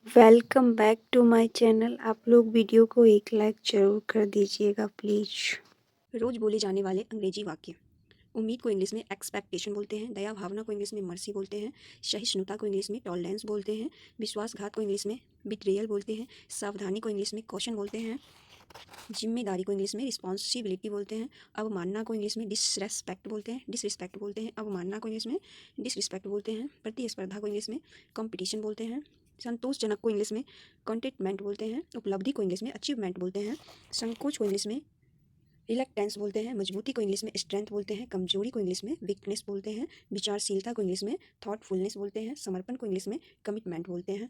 Welcome back to my channel. आप लोग video को एक लाइक ज़रूर कर दीजिएगा प्लीज़। रोज बोले जाने वाले अंग्रेजी वाक्य। उम्मीद को इंग्लिश में एक्सपेक्टेशन बोलते हैं। दया भावना को इंग्लिश में मर्सी बोलते हैं। सहिष्णुता को इंग्लिश में टॉलरेंस बोलते हैं। विश्वासघात को इंग्लिश में बिट्रेयल बोलते हैं। सावधानी को इंग्लिश में कॉशन बोलते हैं। जिम्मेदारी को इंग्लिश में रिस्पॉन्सिबिलिटी बोलते हैं। अवमानना को इंग्लिश में डिसरेस्पेक्ट बोलते हैं। अवमानना को इंग्लिश में डिसरिस्पेक्ट बोलते हैं। प्रतिस्पर्धा को इंग्लिश में कंपटीशन बोलते हैं। संतोषजनक को इंग्लिश में कंटेंटमेंट बोलते हैं। उपलब्धि को इंग्लिश में अचीवमेंट बोलते हैं। संकोच को इंग्लिश में रिलक्टेंस बोलते हैं। मजबूती को इंग्लिश में स्ट्रेंथ बोलते हैं। कमजोरी को इंग्लिश में वीकनेस बोलते हैं। विचारशीलता को इंग्लिश में थॉटफुलनेस बोलते हैं। समर्पण को इंग्लिश में कमिटमेंट बोलते हैं।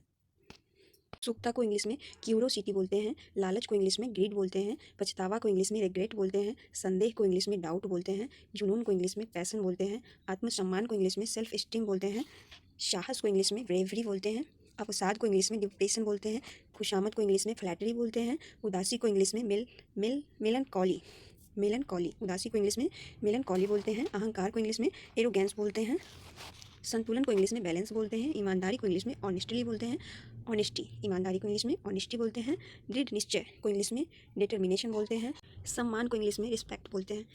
उत्सुकता को इंग्लिश में क्यूरोसिटी बोलते हैं। लालच को इंग्लिश में ग्रीड बोलते हैं। पछतावा को इंग्लिश में रिग्रेट बोलते हैं। संदेह को इंग्लिश में डाउट बोलते हैं। जुनून को इंग्लिश में पैसन बोलते हैं। आत्मसम्मान को इंग्लिश में सेल्फ स्टीम बोलते हैं। साहस को इंग्लिश में ब्रेवरी बोलते हैं। अवसाद को इंग्लिश में डिप्रेशन बोलते हैं। खुशामद को इंग्लिश में फ्लैटरी बोलते हैं। उदासी को इंग्लिश में मेलनकॉली उदासी को इंग्लिश में मेलनकॉली बोलते हैं। अहंकार को इंग्लिश में एरोगेंस बोलते हैं। संतुलन को इंग्लिश में बैलेंस बोलते हैं। ईमानदारी को इंग्लिश में ऑनेस्टली बोलते हैं। ईमानदारी को इंग्लिश में ऑनेस्टी बोलते हैं। दृढ़ निश्चय को इंग्लिश में डिटर्मिनेशन बोलते हैं। सम्मान को इंग्लिश में रिस्पेक्ट बोलते हैं।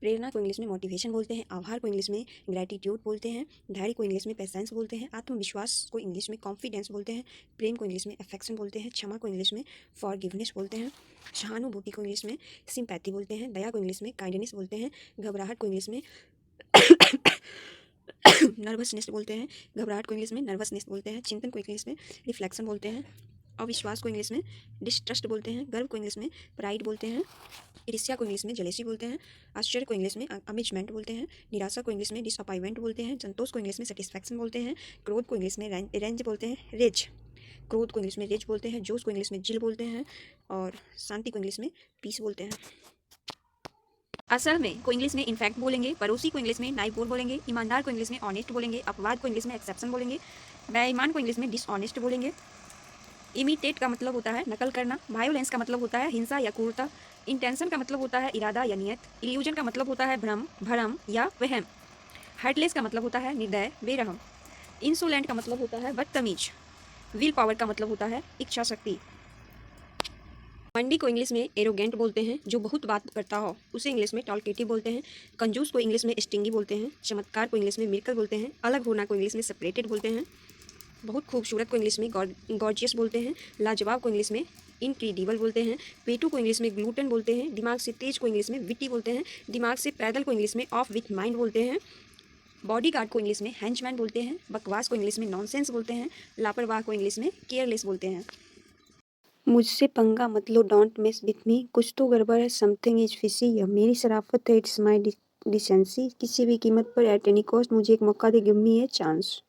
प्रेरणा को इंग्लिश में मोटिवेशन बोलते हैं। आभार को इंग्लिश में ग्रैटिट्यूड बोलते हैं। धैर्य को इंग्लिश में पेशेंस बोलते हैं। आत्मविश्वास को इंग्लिश में कॉन्फिडेंस बोलते हैं। प्रेम को इंग्लिश में अफेक्शन बोलते हैं। क्षमा को इंग्लिश में फॉरगिवनेस बोलते हैं। सहानुभूति को इंग्लिश में सिंपैथी बोलते हैं। दया को इंग्लिश में काइंडनेस बोलते हैं। घबराहट को इंग्लिश में नर्वसनेस बोलते हैं। चिंतन को इंग्लिश में रिफ्लेक्शन बोलते हैं। अविश्वास को इंग्लिश में डिस्ट्रस्ट बोलते हैं। गर्व को इंग्लिश में प्राइड बोलते हैं। ईर्ष्या को इंग्लिश में जेलेसी बोलते हैं। आश्चर्य को इंग्लिश में अमेजमेंट बोलते हैं। निराशा को इंग्लिश में डिसअपॉइंटमेंट बोलते हैं। संतोष को इंग्लिश में सेटिस्फैक्शन बोलते हैं। क्रोध को इंग्लिश में रेंज बोलते हैं। क्रोध को इंग्लिश में रेज बोलते हैं। जोश को इंग्लिश में जिल बोलते हैं। और शांति को इंग्लिश में पीस बोलते हैं। असल में को इंग्लिश में इनफैक्ट बोलेंगे। पड़ोसी को इंग्लिश में नाइबोर बोलेंगे। ईमानदार को इंग्लिश में ऑनेस्ट बोलेंगे। अपवाद को इंग्लिश में एक्सेप्शन बोलेंगे। बेईमान को इंग्लिश में डिसऑनेस्ट बोलेंगे। इमिटेट का मतलब होता है नकल करना। वायोलेंस का मतलब होता है हिंसा या क्रूरता। इंटेंशन का मतलब होता है इरादा या नियत। इल्यूजन का मतलब होता है भ्रम या वहम। हार्टलेस का मतलब होता है निर्दय बेरहम। इंसोलेंट का मतलब होता है बदतमीज। विल पावर का मतलब होता है इच्छा शक्ति। मंडी को इंग्लिश में एरोगेंट बोलते हैं। जो बहुत बात करता हो उसे इंग्लिश में टॉलकेटिव बोलते हैं। कंजूस को इंग्लिश में स्टिंगी बोलते हैं। चमत्कार को इंग्लिश में मिरेकल बोलते हैं। अलग होना को इंग्लिश में सेपरेटेड बोलते हैं। बहुत खूबसूरत को इंग्लिश में गॉर्जियस बोलते हैं। लाजवाब को इंग्लिश में इनक्रेडिबल बोलते हैं। पेटू को इंग्लिश में ग्लूटन बोलते हैं। दिमाग से तेज को इंग्लिश में विट्टी बोलते हैं। दिमाग से पैदल को इंग्लिश में ऑफ विथ माइंड बोलते हैं। बॉडीगार्ड को इंग्लिश में हैंचमैन बोलते हैं। बकवास को इंग्लिश में नॉनसेंस बोलते हैं। लापरवाह को इंग्लिश में केयरलेस बोलते हैं। मुझसे पंगा मत लो, डोंट मेस विथ मी। कुछ तो गड़बड़ है, समथिंग इज फिशी। यह मेरी शराफत है, इट्स माई डिसेंसी। किसी भी कीमत पर एट एनी कॉस्ट मुझे एक मौका दे, गिव मी ए चांस।